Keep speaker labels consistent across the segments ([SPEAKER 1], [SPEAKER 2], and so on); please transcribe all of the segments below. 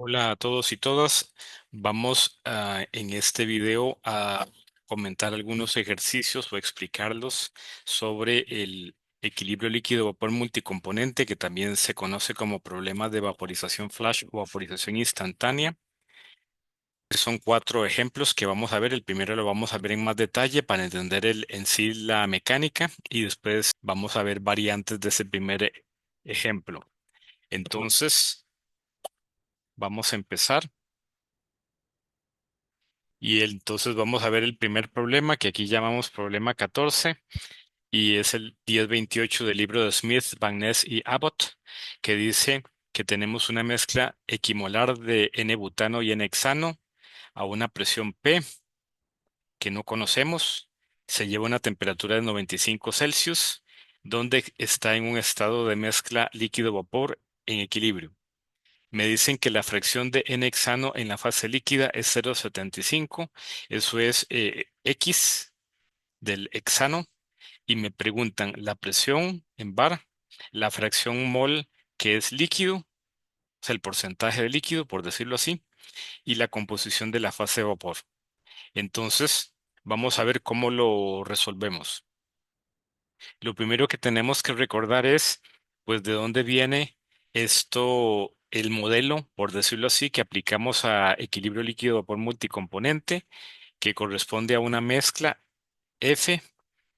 [SPEAKER 1] Hola a todos y todas. Vamos en este video a comentar algunos ejercicios o explicarlos sobre el equilibrio líquido-vapor multicomponente, que también se conoce como problema de vaporización flash o vaporización instantánea. Son cuatro ejemplos que vamos a ver. El primero lo vamos a ver en más detalle para entender en sí la mecánica y después vamos a ver variantes de ese primer ejemplo. Entonces, vamos a empezar. Entonces vamos a ver el primer problema que aquí llamamos problema 14 y es el 1028 del libro de Smith, Van Ness y Abbott, que dice que tenemos una mezcla equimolar de N-butano y N-hexano a una presión P que no conocemos. Se lleva a una temperatura de 95 Celsius, donde está en un estado de mezcla líquido-vapor en equilibrio. Me dicen que la fracción de N-hexano en la fase líquida es 0,75. Eso es X del hexano. Y me preguntan la presión en bar, la fracción mol que es líquido, o sea, el porcentaje de líquido, por decirlo así, y la composición de la fase de vapor. Entonces, vamos a ver cómo lo resolvemos. Lo primero que tenemos que recordar es, pues, de dónde viene esto, el modelo, por decirlo así, que aplicamos a equilibrio líquido-vapor multicomponente, que corresponde a una mezcla F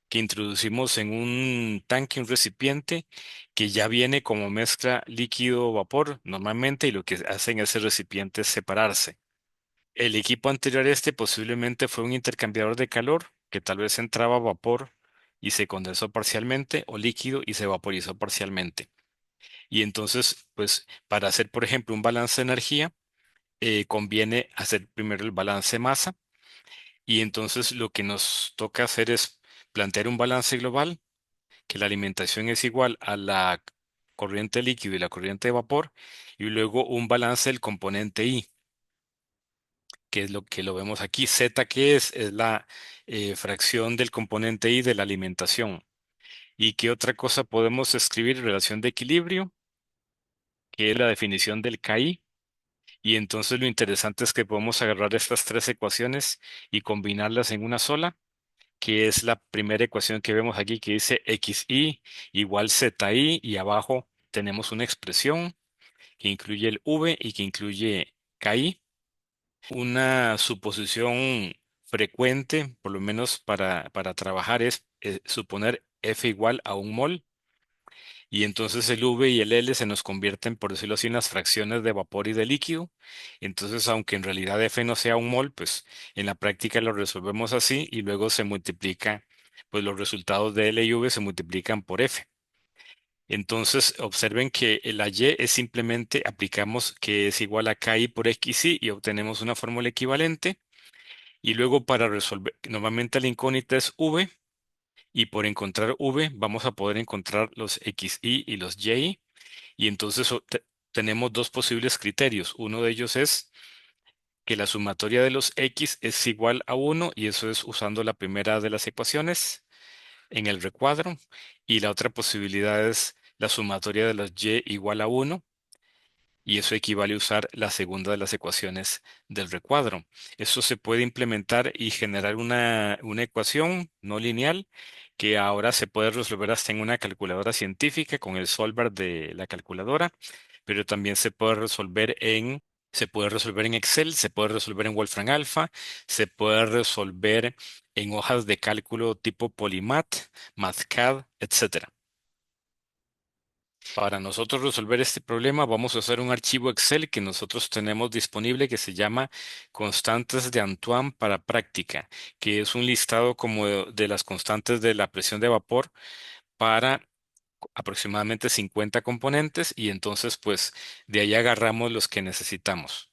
[SPEAKER 1] que introducimos en un tanque, un recipiente, que ya viene como mezcla líquido-vapor normalmente, y lo que hace en ese recipiente es separarse. El equipo anterior a este posiblemente fue un intercambiador de calor que tal vez entraba vapor y se condensó parcialmente o líquido y se vaporizó parcialmente. Y entonces, pues para hacer, por ejemplo, un balance de energía, conviene hacer primero el balance masa y entonces lo que nos toca hacer es plantear un balance global, que la alimentación es igual a la corriente líquido y la corriente de vapor y luego un balance del componente I, que es lo que lo vemos aquí. Z, que es la fracción del componente I de la alimentación. ¿Y qué otra cosa podemos escribir? Relación de equilibrio, que es la definición del KI. Y entonces lo interesante es que podemos agarrar estas tres ecuaciones y combinarlas en una sola, que es la primera ecuación que vemos aquí, que dice XI igual ZI, y abajo tenemos una expresión que incluye el V y que incluye KI. Una suposición frecuente, por lo menos para trabajar, es suponer F igual a un mol, y entonces el V y el L se nos convierten, por decirlo así, en las fracciones de vapor y de líquido. Entonces, aunque en realidad F no sea un mol, pues en la práctica lo resolvemos así y luego se multiplica, pues los resultados de L y V se multiplican por F. Entonces, observen que la Y es simplemente aplicamos que es igual a KI por XI y obtenemos una fórmula equivalente. Y luego para resolver, normalmente la incógnita es V, y por encontrar V vamos a poder encontrar los XI y los YI. Y entonces tenemos dos posibles criterios. Uno de ellos es que la sumatoria de los X es igual a 1, y eso es usando la primera de las ecuaciones en el recuadro. Y la otra posibilidad es la sumatoria de los Y igual a 1, y eso equivale a usar la segunda de las ecuaciones del recuadro. Eso se puede implementar y generar una ecuación no lineal que ahora se puede resolver hasta en una calculadora científica con el solver de la calculadora, pero también se puede resolver en Excel, se puede resolver en Wolfram Alpha, se puede resolver en hojas de cálculo tipo Polymath, MathCAD, etcétera. Para nosotros resolver este problema, vamos a usar un archivo Excel que nosotros tenemos disponible, que se llama Constantes de Antoine para práctica, que es un listado como de las constantes de la presión de vapor para aproximadamente 50 componentes, y entonces pues de ahí agarramos los que necesitamos.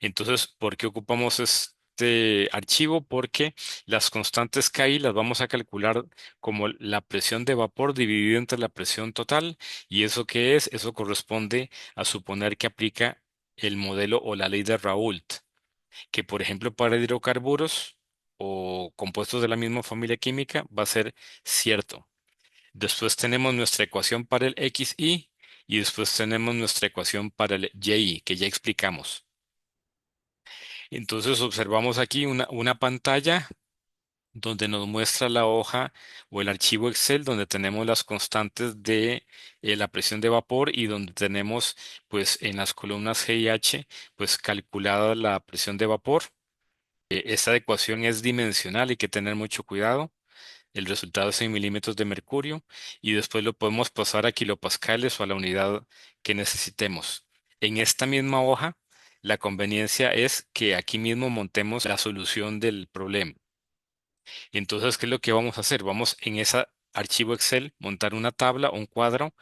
[SPEAKER 1] Entonces, ¿por qué ocupamos este archivo? Porque las constantes KI las vamos a calcular como la presión de vapor dividida entre la presión total. ¿Y eso qué es? Eso corresponde a suponer que aplica el modelo o la ley de Raoult, que por ejemplo para hidrocarburos o compuestos de la misma familia química va a ser cierto. Después tenemos nuestra ecuación para el XI, y después tenemos nuestra ecuación para el y, que ya explicamos. Entonces observamos aquí una pantalla donde nos muestra la hoja o el archivo Excel donde tenemos las constantes de la presión de vapor y donde tenemos pues en las columnas G y H pues calculada la presión de vapor. Esta ecuación es dimensional, hay que tener mucho cuidado. El resultado es en milímetros de mercurio y después lo podemos pasar a kilopascales o a la unidad que necesitemos. En esta misma hoja, la conveniencia es que aquí mismo montemos la solución del problema. Entonces, ¿qué es lo que vamos a hacer? Vamos en ese archivo Excel montar una tabla o un cuadro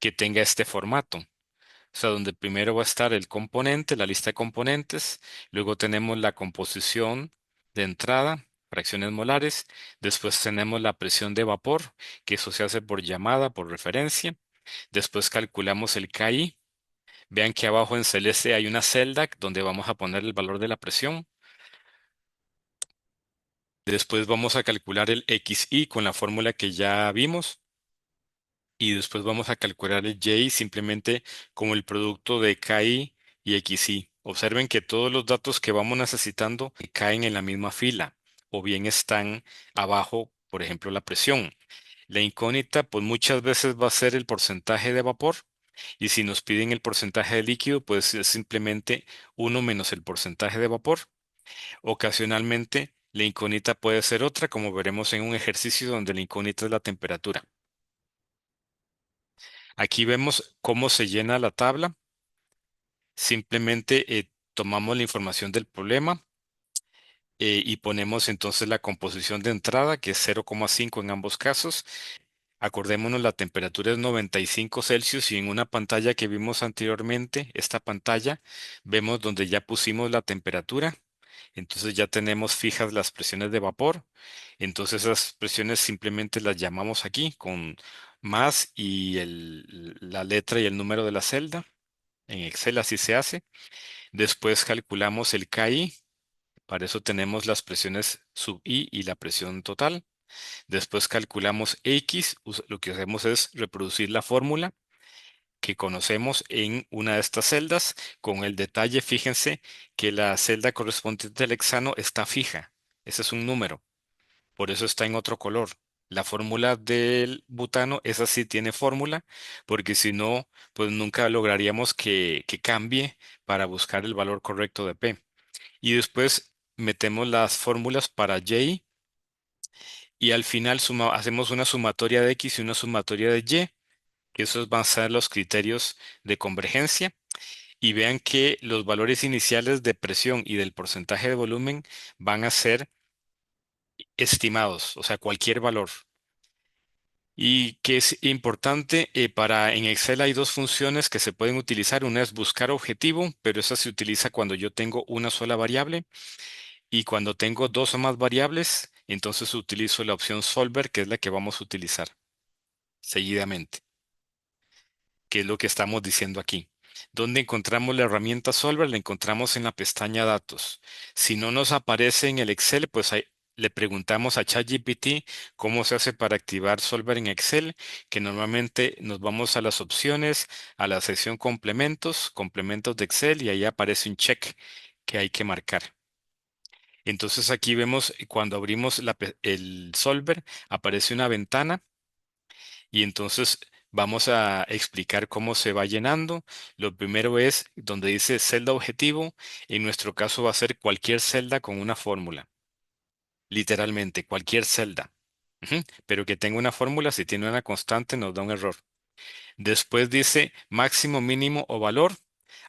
[SPEAKER 1] que tenga este formato. O sea, donde primero va a estar el componente, la lista de componentes, luego tenemos la composición de entrada, fracciones molares, después tenemos la presión de vapor, que eso se hace por llamada, por referencia, después calculamos el KI. Vean que abajo en celeste hay una celda donde vamos a poner el valor de la presión. Después vamos a calcular el XI con la fórmula que ya vimos. Y después vamos a calcular el Y simplemente como el producto de KI y XI. Observen que todos los datos que vamos necesitando caen en la misma fila o bien están abajo, por ejemplo, la presión. La incógnita, pues muchas veces va a ser el porcentaje de vapor y si nos piden el porcentaje de líquido, pues es simplemente uno menos el porcentaje de vapor. Ocasionalmente, la incógnita puede ser otra, como veremos en un ejercicio donde la incógnita es la temperatura. Aquí vemos cómo se llena la tabla. Simplemente tomamos la información del problema y ponemos entonces la composición de entrada, que es 0,5 en ambos casos. Acordémonos, la temperatura es 95 Celsius y en una pantalla que vimos anteriormente, esta pantalla, vemos donde ya pusimos la temperatura. Entonces ya tenemos fijas las presiones de vapor. Entonces esas presiones simplemente las llamamos aquí con más y la letra y el número de la celda. En Excel así se hace. Después calculamos el KI. Para eso tenemos las presiones sub I y la presión total. Después calculamos X. Lo que hacemos es reproducir la fórmula que conocemos en una de estas celdas. Con el detalle, fíjense que la celda correspondiente al hexano está fija. Ese es un número. Por eso está en otro color. La fórmula del butano, esa sí tiene fórmula, porque si no, pues nunca lograríamos que cambie para buscar el valor correcto de P. Y después metemos las fórmulas para Y y al final hacemos una sumatoria de X y una sumatoria de Y, que esos van a ser los criterios de convergencia. Y vean que los valores iniciales de presión y del porcentaje de volumen van a ser estimados, o sea, cualquier valor. Y que es importante para en Excel hay dos funciones que se pueden utilizar. Una es buscar objetivo, pero esa se utiliza cuando yo tengo una sola variable y cuando tengo dos o más variables, entonces utilizo la opción solver, que es la que vamos a utilizar seguidamente, que es lo que estamos diciendo aquí. ¿Dónde encontramos la herramienta Solver? La encontramos en la pestaña Datos. Si no nos aparece en el Excel, pues le preguntamos a ChatGPT cómo se hace para activar Solver en Excel, que normalmente nos vamos a las opciones, a la sección complementos, complementos de Excel, y ahí aparece un check que hay que marcar. Entonces aquí vemos cuando abrimos el Solver, aparece una ventana y entonces vamos a explicar cómo se va llenando. Lo primero es donde dice celda objetivo. En nuestro caso va a ser cualquier celda con una fórmula. Literalmente, cualquier celda. Ujú. Pero que tenga una fórmula, si tiene una constante, nos da un error. Después dice máximo, mínimo o valor.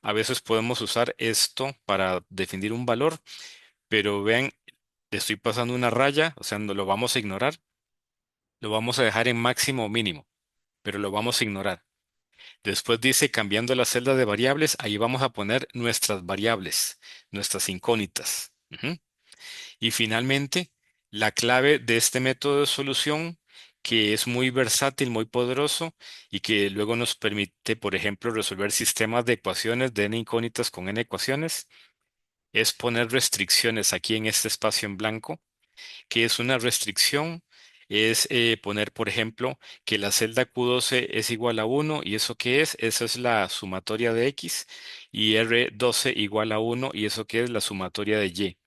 [SPEAKER 1] A veces podemos usar esto para definir un valor, pero vean, le estoy pasando una raya, o sea, no lo vamos a ignorar. Lo vamos a dejar en máximo o mínimo, pero lo vamos a ignorar. Después dice, cambiando la celda de variables, ahí vamos a poner nuestras variables, nuestras incógnitas. Ujú. Y finalmente, la clave de este método de solución, que es muy versátil, muy poderoso y que luego nos permite, por ejemplo, resolver sistemas de ecuaciones de n incógnitas con n ecuaciones, es poner restricciones aquí en este espacio en blanco, que es una restricción. es poner, por ejemplo, que la celda Q12 es igual a 1, ¿y eso qué es? Eso es la sumatoria de X, y R12 igual a 1, ¿y eso qué es? La sumatoria de Y.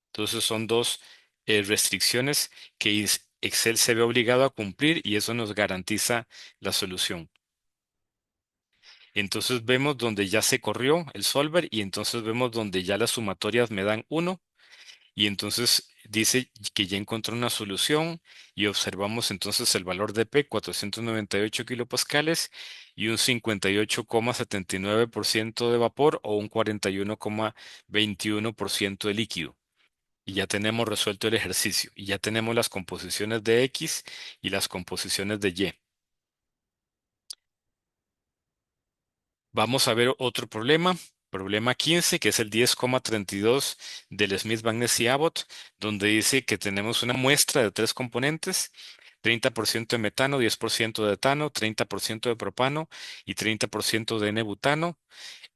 [SPEAKER 1] Entonces son dos restricciones que Excel se ve obligado a cumplir y eso nos garantiza la solución. Entonces vemos donde ya se corrió el solver y entonces vemos donde ya las sumatorias me dan 1 y entonces dice que ya encontró una solución y observamos entonces el valor de P, 498 kilopascales y un 58,79% de vapor o un 41,21% de líquido. Y ya tenemos resuelto el ejercicio y ya tenemos las composiciones de X y las composiciones de Y. Vamos a ver otro problema, problema 15, que es el 10,32 del Smith, Van Ness y Abbott, donde dice que tenemos una muestra de tres componentes, 30% de metano, 10% de etano, 30% de propano y 30% de N-butano.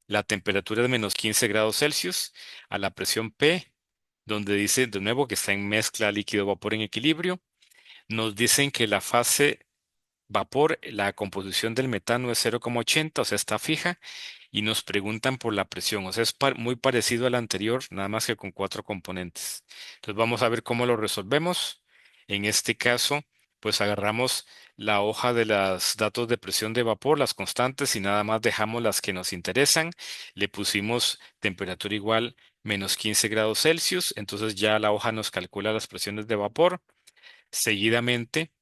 [SPEAKER 1] La temperatura es menos 15 grados Celsius, a la presión P, donde dice de nuevo que está en mezcla líquido-vapor en equilibrio. Nos dicen que la fase vapor, la composición del metano es 0,80, o sea, está fija, y nos preguntan por la presión, o sea, es muy parecido al anterior, nada más que con cuatro componentes. Entonces vamos a ver cómo lo resolvemos. En este caso, pues agarramos la hoja de los datos de presión de vapor, las constantes, y nada más dejamos las que nos interesan. Le pusimos temperatura igual menos 15 grados Celsius, entonces ya la hoja nos calcula las presiones de vapor. Seguidamente,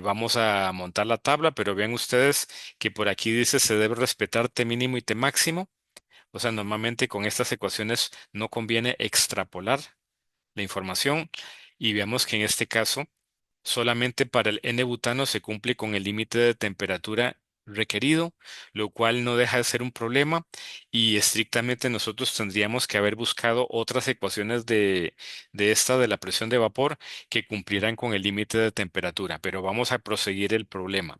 [SPEAKER 1] vamos a montar la tabla, pero vean ustedes que por aquí dice se debe respetar T mínimo y T máximo. O sea, normalmente con estas ecuaciones no conviene extrapolar la información y veamos que en este caso solamente para el N-butano se cumple con el límite de temperatura requerido, lo cual no deja de ser un problema y estrictamente nosotros tendríamos que haber buscado otras ecuaciones de esta de la presión de vapor que cumplieran con el límite de temperatura, pero vamos a proseguir el problema.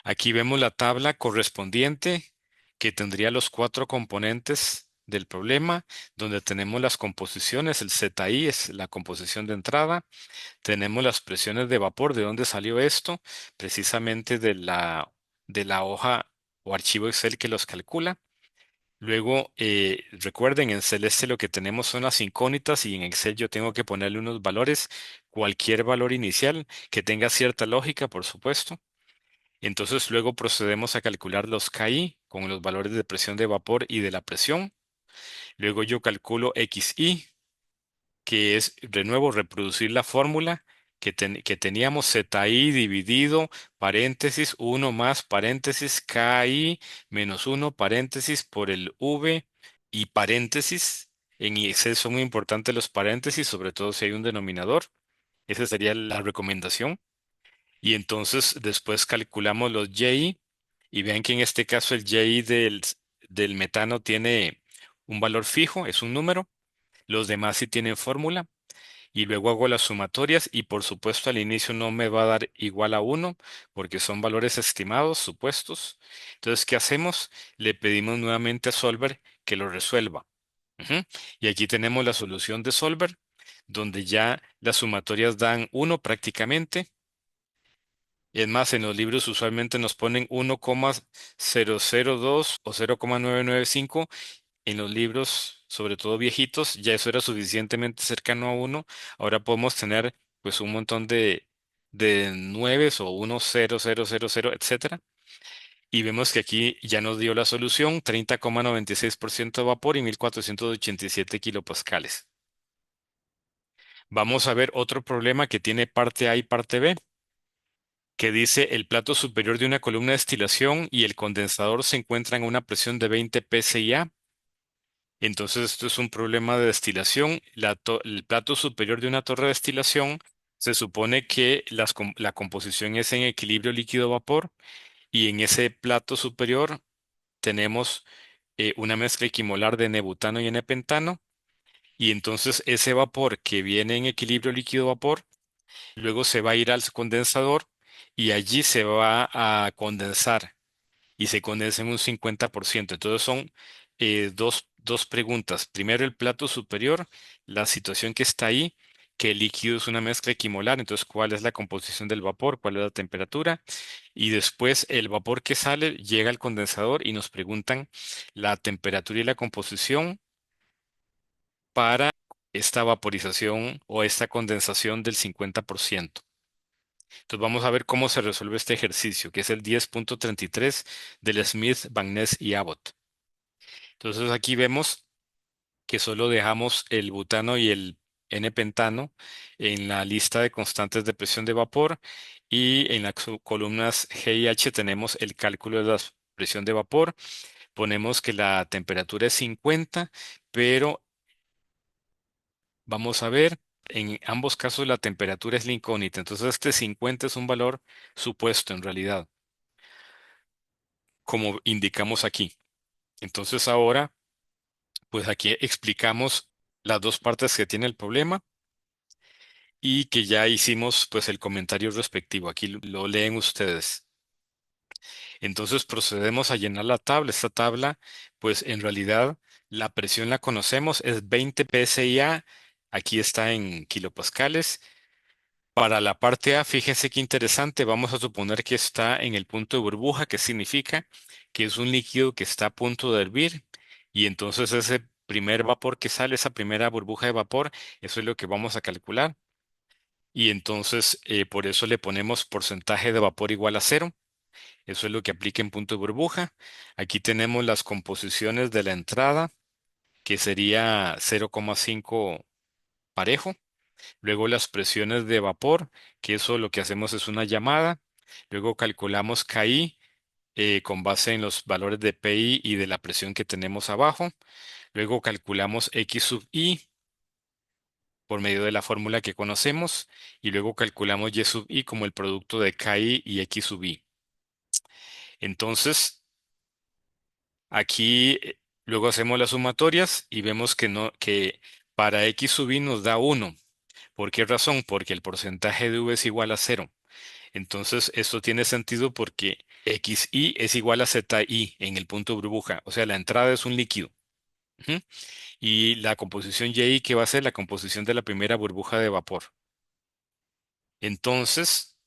[SPEAKER 1] Aquí vemos la tabla correspondiente que tendría los cuatro componentes del problema, donde tenemos las composiciones, el ZI es la composición de entrada, tenemos las presiones de vapor. ¿De dónde salió esto? Precisamente de la hoja o archivo Excel que los calcula. Luego, recuerden, en Celeste lo que tenemos son las incógnitas y en Excel yo tengo que ponerle unos valores, cualquier valor inicial que tenga cierta lógica, por supuesto. Entonces, luego procedemos a calcular los KI con los valores de presión de vapor y de la presión. Luego yo calculo XI, que es de nuevo reproducir la fórmula que teníamos ZI dividido, paréntesis, 1 más paréntesis, KI menos 1 paréntesis por el V y paréntesis. En Excel son muy importantes los paréntesis, sobre todo si hay un denominador. Esa sería la recomendación. Y entonces después calculamos los YI y vean que en este caso el YI del metano tiene un valor fijo, es un número. Los demás sí tienen fórmula y luego hago las sumatorias y por supuesto al inicio no me va a dar igual a 1 porque son valores estimados, supuestos. Entonces, ¿qué hacemos? Le pedimos nuevamente a Solver que lo resuelva. Ujú. Y aquí tenemos la solución de Solver, donde ya las sumatorias dan 1 prácticamente. Y es más, en los libros usualmente nos ponen 1,002 o 0,995. En los libros, sobre todo viejitos, ya eso era suficientemente cercano a 1. Ahora podemos tener pues un montón de nueves o 1,0000, etcétera. Y vemos que aquí ya nos dio la solución, 30,96% de vapor y 1487 kilopascales. Vamos a ver otro problema que tiene parte A y parte B, que dice el plato superior de una columna de destilación y el condensador se encuentran a una presión de 20 pSI. Entonces, esto es un problema de destilación. El plato superior de una torre de destilación se supone que la composición es en equilibrio líquido-vapor y en ese plato superior tenemos una mezcla equimolar de N-butano y N-pentano. Y entonces ese vapor que viene en equilibrio líquido-vapor luego se va a ir al condensador y allí se va a condensar y se condensa en un 50%. Entonces son dos preguntas. Primero, el plato superior, la situación que está ahí, que el líquido es una mezcla equimolar, entonces cuál es la composición del vapor, cuál es la temperatura, y después el vapor que sale llega al condensador y nos preguntan la temperatura y la composición para esta vaporización o esta condensación del 50%. Entonces vamos a ver cómo se resuelve este ejercicio, que es el 10.33 del Smith, Van Ness y Abbott. Entonces aquí vemos que solo dejamos el butano y el N-pentano en la lista de constantes de presión de vapor y en las columnas G y H tenemos el cálculo de la presión de vapor. Ponemos que la temperatura es 50, pero vamos a ver, en ambos casos la temperatura es la incógnita. Entonces este 50 es un valor supuesto en realidad, como indicamos aquí. Entonces ahora, pues aquí explicamos las dos partes que tiene el problema y que ya hicimos pues el comentario respectivo. Aquí lo leen ustedes. Entonces procedemos a llenar la tabla. Esta tabla, pues en realidad la presión la conocemos, es 20 psi. Aquí está en kilopascales. Para la parte A, fíjense qué interesante, vamos a suponer que está en el punto de burbuja, que significa que es un líquido que está a punto de hervir y entonces ese primer vapor que sale, esa primera burbuja de vapor, eso es lo que vamos a calcular y entonces por eso le ponemos porcentaje de vapor igual a cero. Eso es lo que aplica en punto de burbuja. Aquí tenemos las composiciones de la entrada, que sería 0,5 parejo. Luego las presiones de vapor, que eso lo que hacemos es una llamada. Luego calculamos KI con base en los valores de PI y de la presión que tenemos abajo. Luego calculamos X sub I por medio de la fórmula que conocemos. Y luego calculamos Y sub I como el producto de KI y X sub I. Entonces, aquí luego hacemos las sumatorias y vemos que no, que para X sub I nos da 1. ¿Por qué razón? Porque el porcentaje de V es igual a cero. Entonces, esto tiene sentido porque XI es igual a ZI en el punto burbuja. O sea, la entrada es un líquido. Ujú. Y la composición YI, que va a ser la composición de la primera burbuja de vapor. Entonces,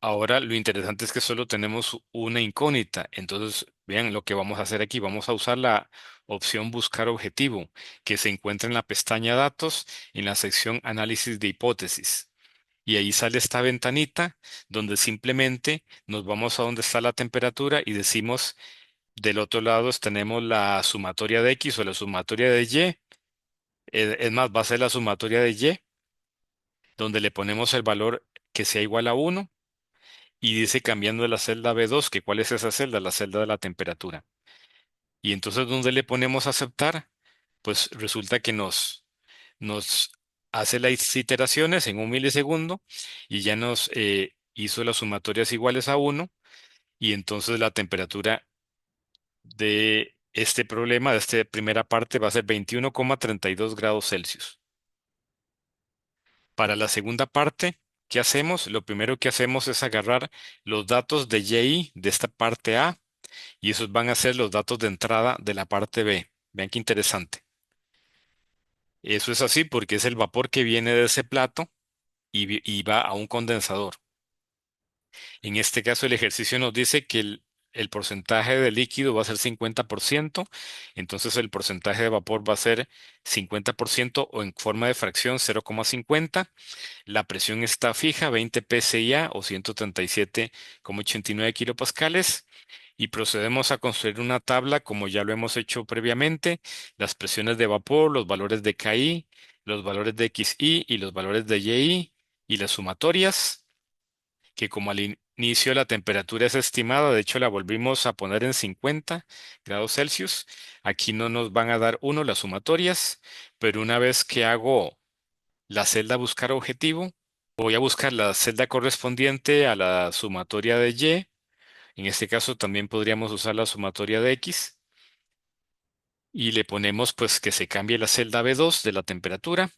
[SPEAKER 1] ahora lo interesante es que solo tenemos una incógnita. Entonces, vean lo que vamos a hacer aquí. Vamos a usar la opción buscar objetivo, que se encuentra en la pestaña datos, en la sección análisis de hipótesis. Y ahí sale esta ventanita donde simplemente nos vamos a donde está la temperatura y decimos del otro lado tenemos la sumatoria de X o la sumatoria de Y. Es más, va a ser la sumatoria de Y, donde le ponemos el valor que sea igual a 1 y dice cambiando la celda B2, que cuál es esa celda, la celda de la temperatura. Y entonces donde le ponemos aceptar, pues resulta que nos hace las iteraciones en un milisegundo y ya nos hizo las sumatorias iguales a 1 y entonces la temperatura de este problema, de esta primera parte, va a ser 21,32 grados Celsius. Para la segunda parte, ¿qué hacemos? Lo primero que hacemos es agarrar los datos de YI de esta parte A y esos van a ser los datos de entrada de la parte B. Vean qué interesante. Eso es así porque es el vapor que viene de ese plato y va a un condensador. En este caso, el ejercicio nos dice que el porcentaje de líquido va a ser 50%, entonces el porcentaje de vapor va a ser 50% o en forma de fracción 0,50. La presión está fija, 20 psia o 137,89 kilopascales. Y procedemos a construir una tabla como ya lo hemos hecho previamente, las presiones de vapor, los valores de KI, los valores de XI y los valores de YI y las sumatorias que como al inicio la temperatura es estimada, de hecho la volvimos a poner en 50 grados Celsius. Aquí no nos van a dar uno las sumatorias, pero una vez que hago la celda buscar objetivo, voy a buscar la celda correspondiente a la sumatoria de Y. En este caso también podríamos usar la sumatoria de X y le ponemos pues que se cambie la celda B2 de la temperatura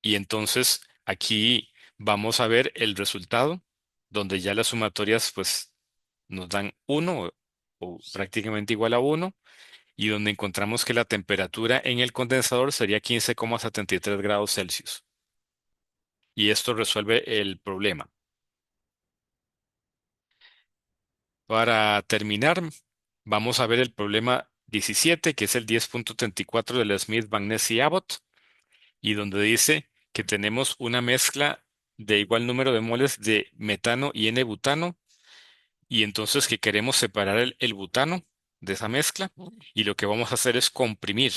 [SPEAKER 1] y entonces aquí vamos a ver el resultado donde ya las sumatorias pues nos dan 1 o prácticamente igual a 1 y donde encontramos que la temperatura en el condensador sería 15,73 grados Celsius. y esto resuelve el problema. Para terminar, vamos a ver el problema 17, que es el 10.34 del Smith, Van Ness y Abbott, y donde dice que tenemos una mezcla de igual número de moles de metano y N-butano, y entonces que queremos separar el butano de esa mezcla, y lo que vamos a hacer es comprimir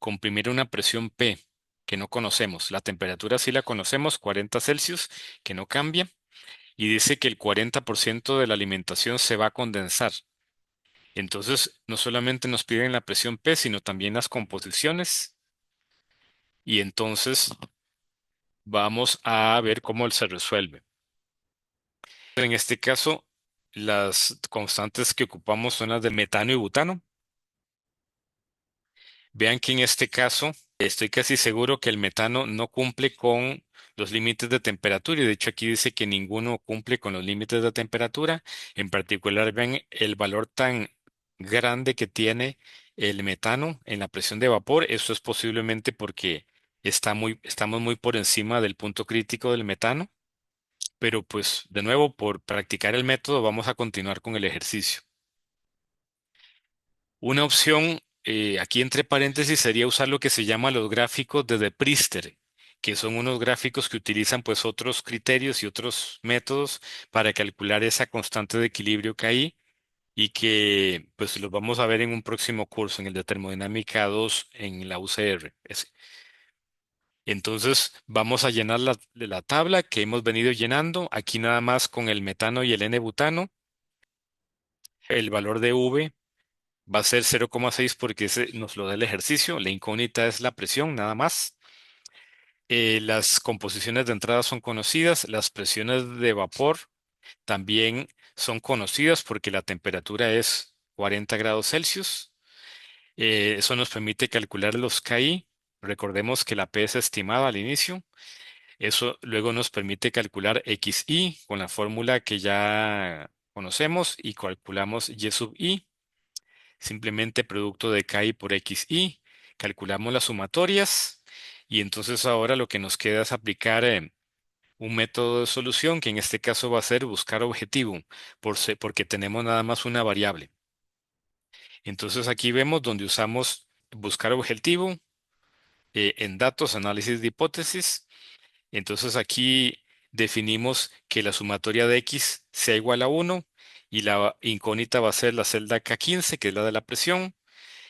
[SPEAKER 1] a una presión P que no conocemos. La temperatura sí la conocemos, 40 Celsius, que no cambia, y dice que el 40% de la alimentación se va a condensar. Entonces, no solamente nos piden la presión P, sino también las composiciones, y entonces vamos a ver cómo se resuelve. En este caso, las constantes que ocupamos son las de metano y butano. Vean que en este caso estoy casi seguro que el metano no cumple con los límites de temperatura y de hecho aquí dice que ninguno cumple con los límites de temperatura. En particular, vean el valor tan grande que tiene el metano en la presión de vapor. Esto es posiblemente porque estamos muy por encima del punto crítico del metano, pero pues de nuevo, por practicar el método, vamos a continuar con el ejercicio. Una opción, aquí entre paréntesis, sería usar lo que se llama los gráficos de De Priester, que son unos gráficos que utilizan pues otros criterios y otros métodos para calcular esa constante de equilibrio que hay y que pues los vamos a ver en un próximo curso, en el de termodinámica 2 en la UCR. Entonces vamos a llenar la tabla que hemos venido llenando, aquí nada más con el metano y el N-butano. El valor de V va a ser 0,6 porque ese nos lo da el ejercicio. La incógnita es la presión, nada más. Las composiciones de entrada son conocidas. Las presiones de vapor también son conocidas porque la temperatura es 40 grados Celsius. Eso nos permite calcular los KI. Recordemos que la P es estimada al inicio. Eso luego nos permite calcular XI con la fórmula que ya conocemos y calculamos Y sub I. Simplemente producto de KI por XI, calculamos las sumatorias y entonces ahora lo que nos queda es aplicar un método de solución que en este caso va a ser buscar objetivo porque tenemos nada más una variable. Entonces aquí vemos donde usamos buscar objetivo en datos, análisis de hipótesis. Entonces aquí definimos que la sumatoria de X sea igual a 1 y la incógnita va a ser la celda K15, que es la de la presión.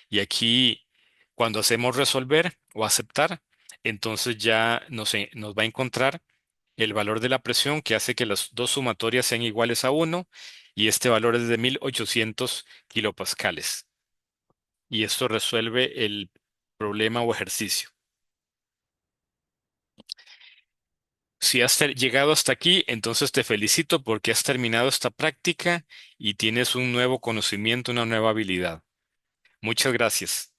[SPEAKER 1] Y aquí, cuando hacemos resolver o aceptar, entonces ya nos va a encontrar el valor de la presión que hace que las dos sumatorias sean iguales a 1 y este valor es de 1800 kilopascales. Y esto resuelve el problema o ejercicio. Si has llegado hasta aquí, entonces te felicito porque has terminado esta práctica y tienes un nuevo conocimiento, una nueva habilidad. Muchas gracias.